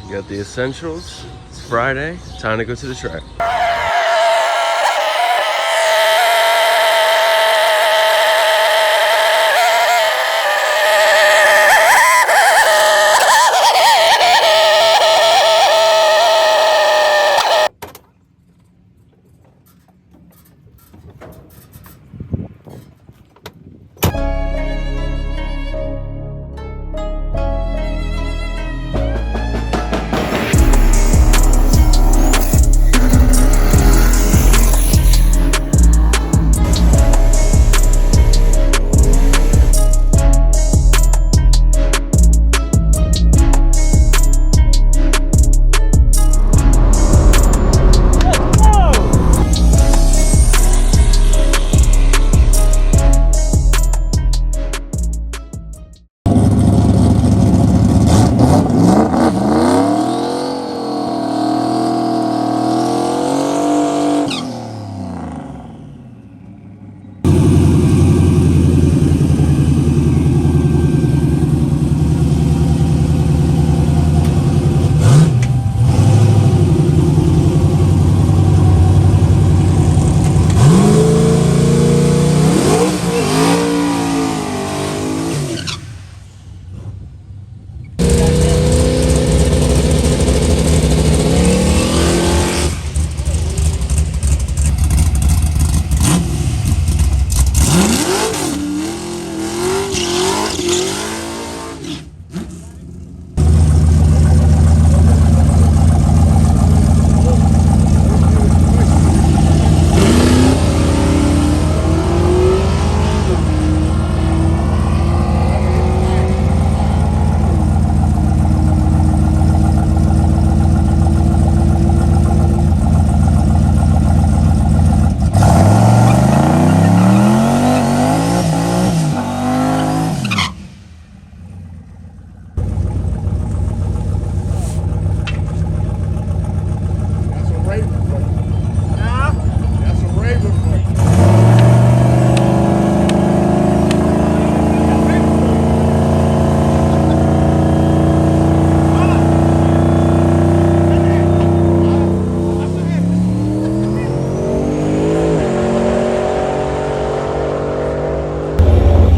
Got the essentials. It's Friday. Time to go to the track.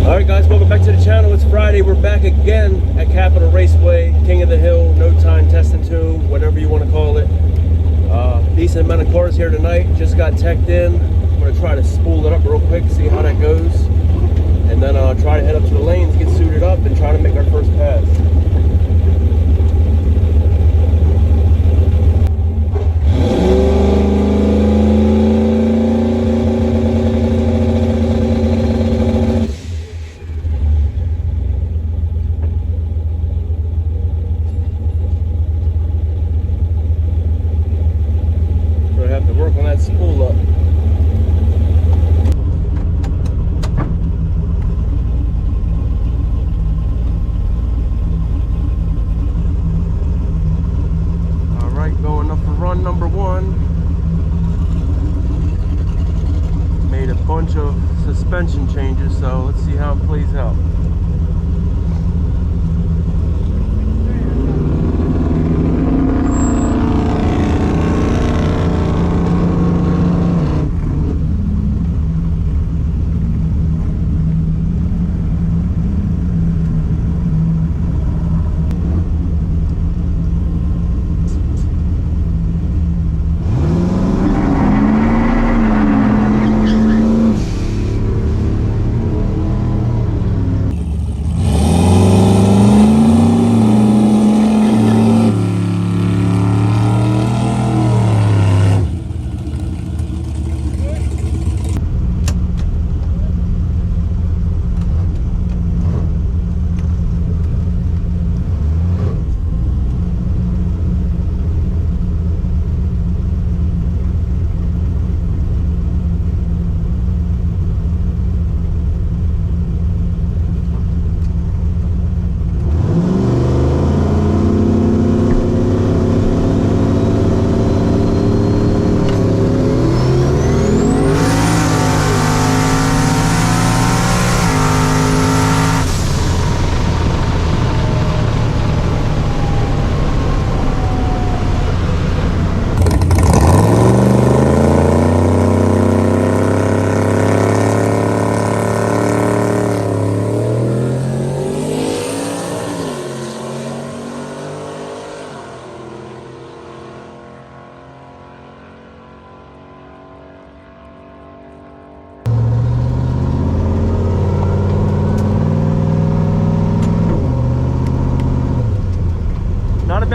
Alright guys, welcome back to the channel. It's Friday. We're back again at Capitol Raceway, King of the Hill, no time test and tune, whatever you want to call it. Decent amount of cars here tonight. Just got teched in. I'm going to try to spool it up real quick, see how that goes. And then try to head up to the lanes, get suited up, and try to make our first pass. Work on that spool up. Alright, going up for run number 1. Made a bunch of suspension changes, so let's see how it plays out.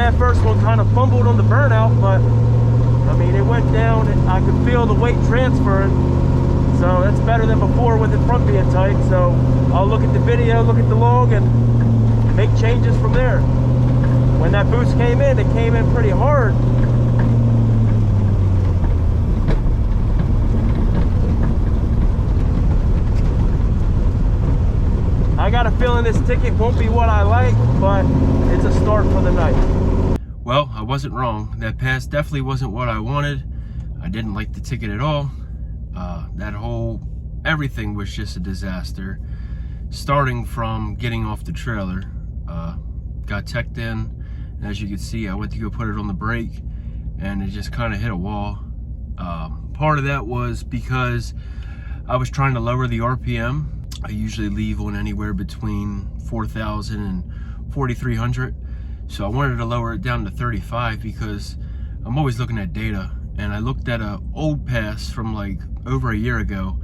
that first one kind of fumbled on the burnout, but I mean, it went down. I could feel the weight transferring. So that's better than before with the front being tight. So I'll look at the video, look at the log, and make changes from there. When that boost came in, it came in pretty hard. I got a feeling this ticket won't be what I like, but it's a start for the night. Well, I wasn't wrong. That pass definitely wasn't what I wanted. I didn't like the ticket at all. Everything was just a disaster. Starting from getting off the trailer, got teched in, and as you can see, I went to go put it on the brake, and it just kind of hit a wall. Part of that was because I was trying to lower the RPM. I usually leave on anywhere between 4,000 and 4,300. So I wanted to lower it down to 35 because I'm always looking at data. And I looked at an old pass from like over a year ago,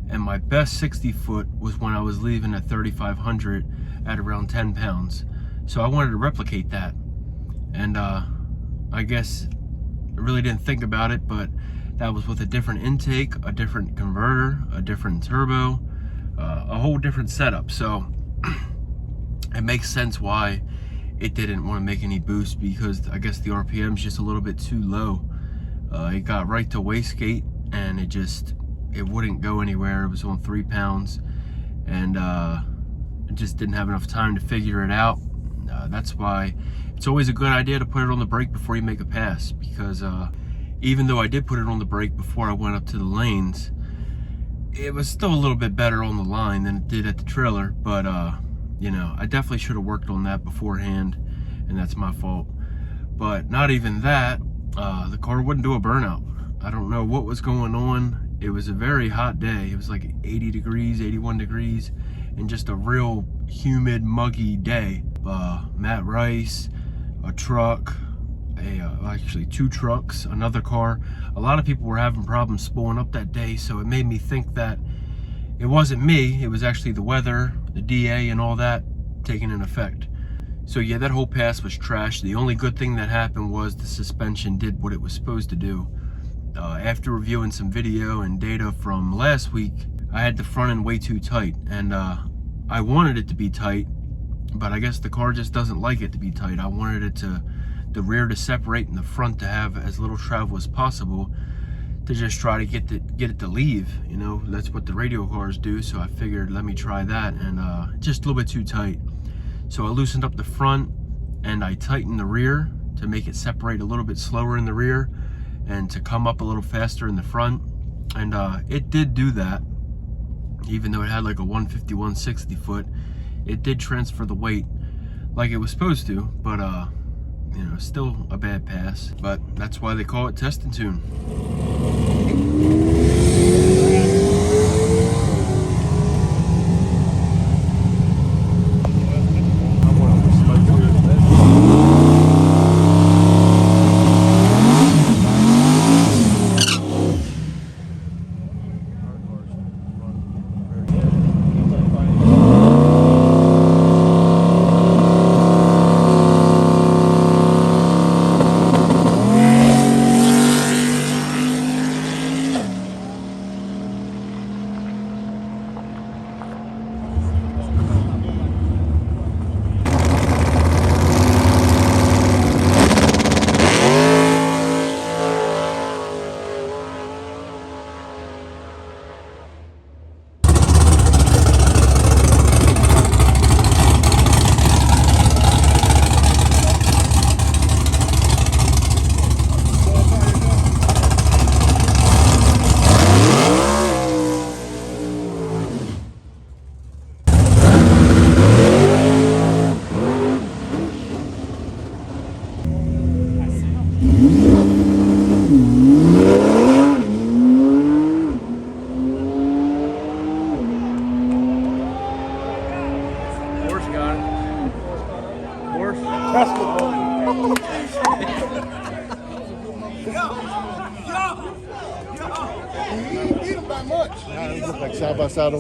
and my best 60 foot was when I was leaving at 3,500 at around 10 pounds. So I wanted to replicate that. And I guess I really didn't think about it, but that was with a different intake, a different converter, a different turbo, a whole different setup. So it makes sense why it didn't want to make any boost, because I guess the RPM is just a little bit too low. It got right to wastegate, and it wouldn't go anywhere. It was on 3 pounds, and it just didn't have enough time to figure it out. That's why it's always a good idea to put it on the brake before you make a pass, because even though I did put it on the brake before I went up to the lanes, it was still a little bit better on the line than it did at the trailer. But you know, I definitely should have worked on that beforehand, and that's my fault. But not even that, the car wouldn't do a burnout. I don't know what was going on. It was a very hot day. It was like 80 degrees, 81 degrees, and just a real humid, muggy day. Matt Rice, a truck, actually 2 trucks, another car. A lot of people were having problems spooling up that day, so it made me think that it wasn't me, it was actually the weather, the DA, and all that taking an effect. So yeah, that whole pass was trash. The only good thing that happened was the suspension did what it was supposed to do. After reviewing some video and data from last week, I had the front end way too tight, and I wanted it to be tight, but I guess the car just doesn't like it to be tight. I wanted the rear to separate and the front to have as little travel as possible, to just try to get it to leave. You know, that's what the radial cars do. So I figured, let me try that, and just a little bit too tight. So I loosened up the front and I tightened the rear to make it separate a little bit slower in the rear and to come up a little faster in the front. And it did do that. Even though it had like a 150, 160 foot, it did transfer the weight like it was supposed to, but you know, still a bad pass. But that's why they call it test and tune. Like side by side.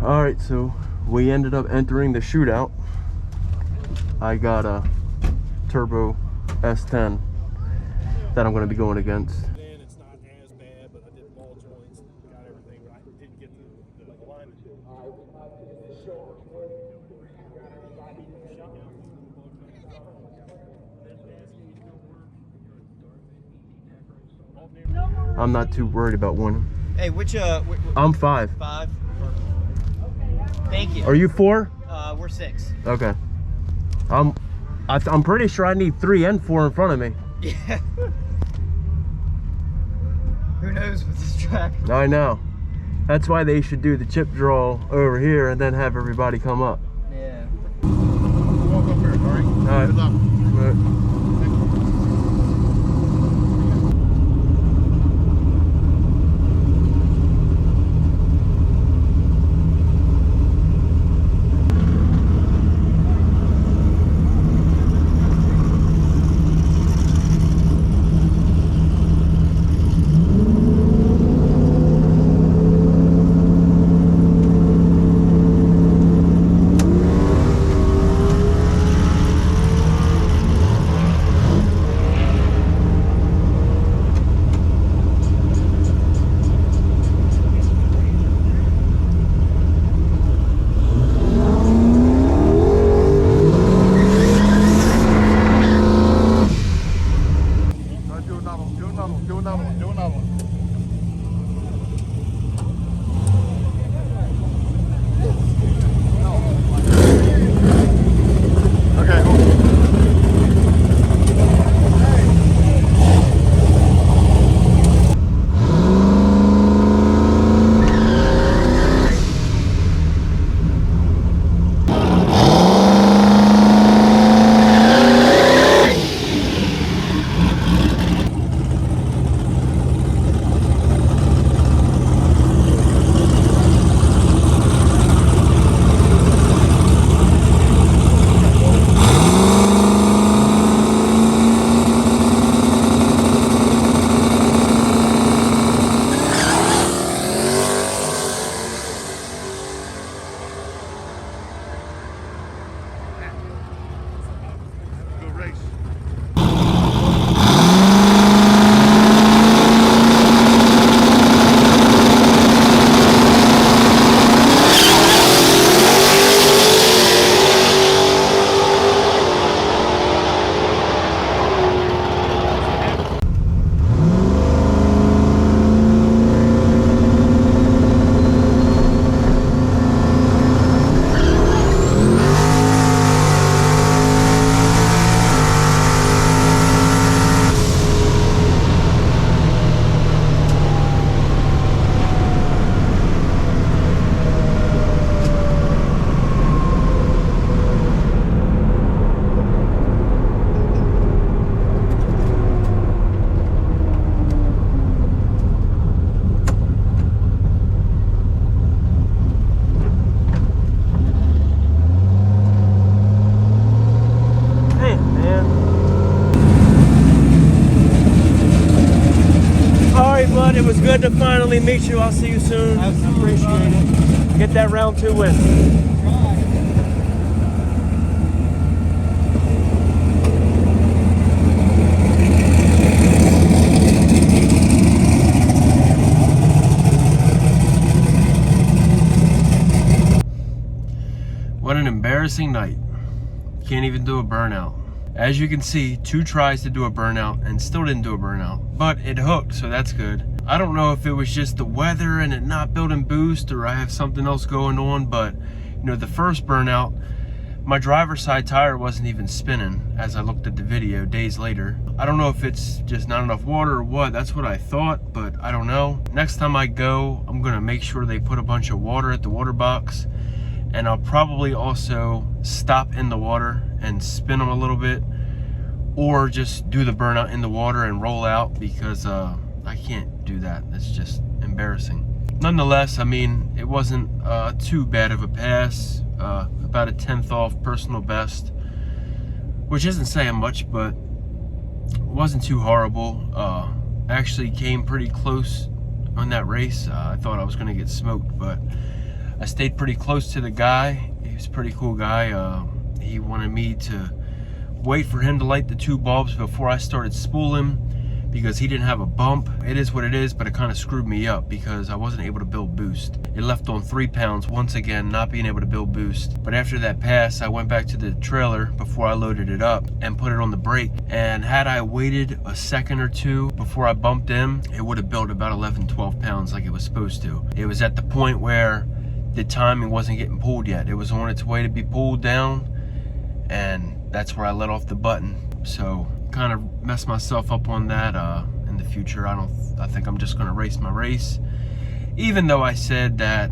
Alright, so we ended up entering the shootout. I got a turbo S10 that I'm going to be going against. It's not as bad, but I did ball joints, got everything, but I didn't get the alignment. I'm not too worried about winning. Hey, which I'm 5. 5? Thank you. Are you 4? We're 6. Okay. I'm pretty sure I need 3 and 4 in front of me. Yeah. Who knows with this track? I know. That's why they should do the chip draw over here and then have everybody come up. Yeah. Walk up here, all right? All right. Good luck. All right. It was good to finally meet you. I'll see you soon. I appreciate it. Get that round 2 win. embarrassing night. Can't even do a burnout. As you can see, 2 tries to do a burnout and still didn't do a burnout, but it hooked, so that's good. I don't know if it was just the weather and it not building boost, or I have something else going on, but you know, the first burnout, my driver's side tire wasn't even spinning as I looked at the video days later. I don't know if it's just not enough water or what. That's what I thought, but I don't know. Next time I go, I'm gonna make sure they put a bunch of water at the water box, and I'll probably also stop in the water and spin them a little bit, or just do the burnout in the water and roll out, because I can't do that. That's just embarrassing. Nonetheless, I mean, it wasn't too bad of a pass. About a 10th off personal best, which isn't saying much, but it wasn't too horrible. Actually came pretty close on that race. I thought I was gonna get smoked, but I stayed pretty close to the guy. He was a pretty cool guy. He wanted me to wait for him to light the 2 bulbs before I started spooling, because he didn't have a bump. It is what it is, but it kind of screwed me up because I wasn't able to build boost. It left on 3 pounds, once again, not being able to build boost. But after that pass, I went back to the trailer before I loaded it up and put it on the brake. And had I waited a second or 2 before I bumped in, it would have built about 11, 12 pounds like it was supposed to. It was at the point where the timing wasn't getting pulled yet. It was on its way to be pulled down, and that's where I let off the button. So kind of messed myself up on that. In the future, I think I'm just gonna race my race, even though I said that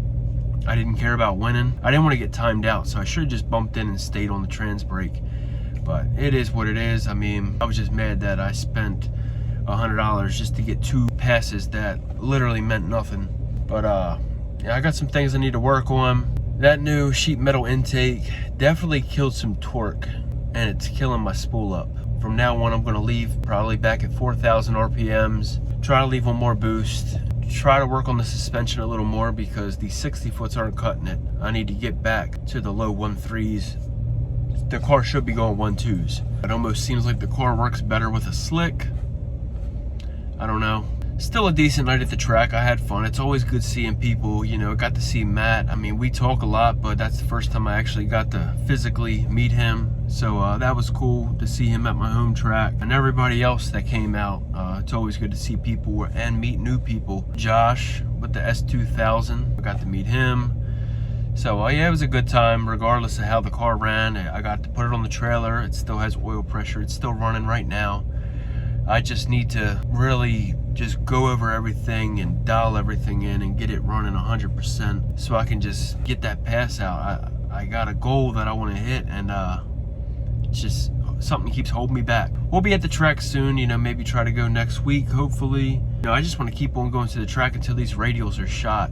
I didn't care about winning. I didn't want to get timed out, so I should have just bumped in and stayed on the trans brake. But it is what it is. I mean, I was just mad that I spent $100 just to get 2 passes that literally meant nothing. But yeah, I got some things I need to work on. That new sheet metal intake definitely killed some torque, and it's killing my spool up. From now on, I'm gonna leave probably back at 4,000 RPMs, try to leave on more boost, try to work on the suspension a little more, because these 60 foots aren't cutting it. I need to get back to the low 1.3s. The car should be going 1.2s. It almost seems like the car works better with a slick. I don't know. Still a decent night at the track. I had fun. It's always good seeing people, you know. Got to see Matt. I mean, we talk a lot, but that's the first time I actually got to physically meet him. So that was cool to see him at my home track. And everybody else that came out, it's always good to see people and meet new people. Josh with the S2000, I got to meet him. So yeah, it was a good time regardless of how the car ran. I got to put it on the trailer. It still has oil pressure. It's still running right now. I just need to really just go over everything and dial everything in and get it running 100%, so I can just get that pass out. I got a goal that I want to hit, and it's just something keeps holding me back. We'll be at the track soon, you know, maybe try to go next week, hopefully. You know, I just want to keep on going to the track until these radials are shot.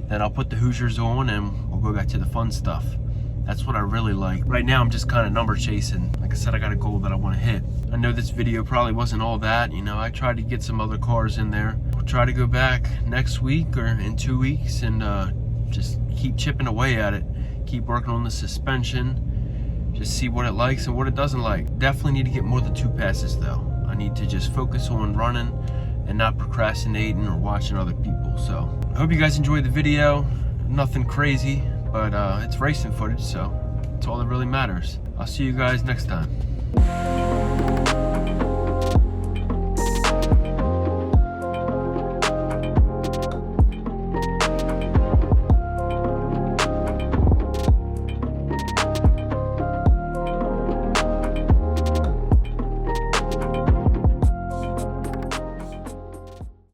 Then I'll put the Hoosiers on and we'll go back to the fun stuff. That's what I really like. Right now, I'm just kind of number chasing. Like I said, I got a goal that I want to hit. I know this video probably wasn't all that. You know, I tried to get some other cars in there. We'll try to go back next week or in 2 weeks and just keep chipping away at it. Keep working on the suspension. Just see what it likes and what it doesn't like. Definitely need to get more than 2 passes though. I need to just focus on running and not procrastinating or watching other people. So I hope you guys enjoyed the video. Nothing crazy, but it's racing footage, so it's all that really matters. I'll see you guys next time.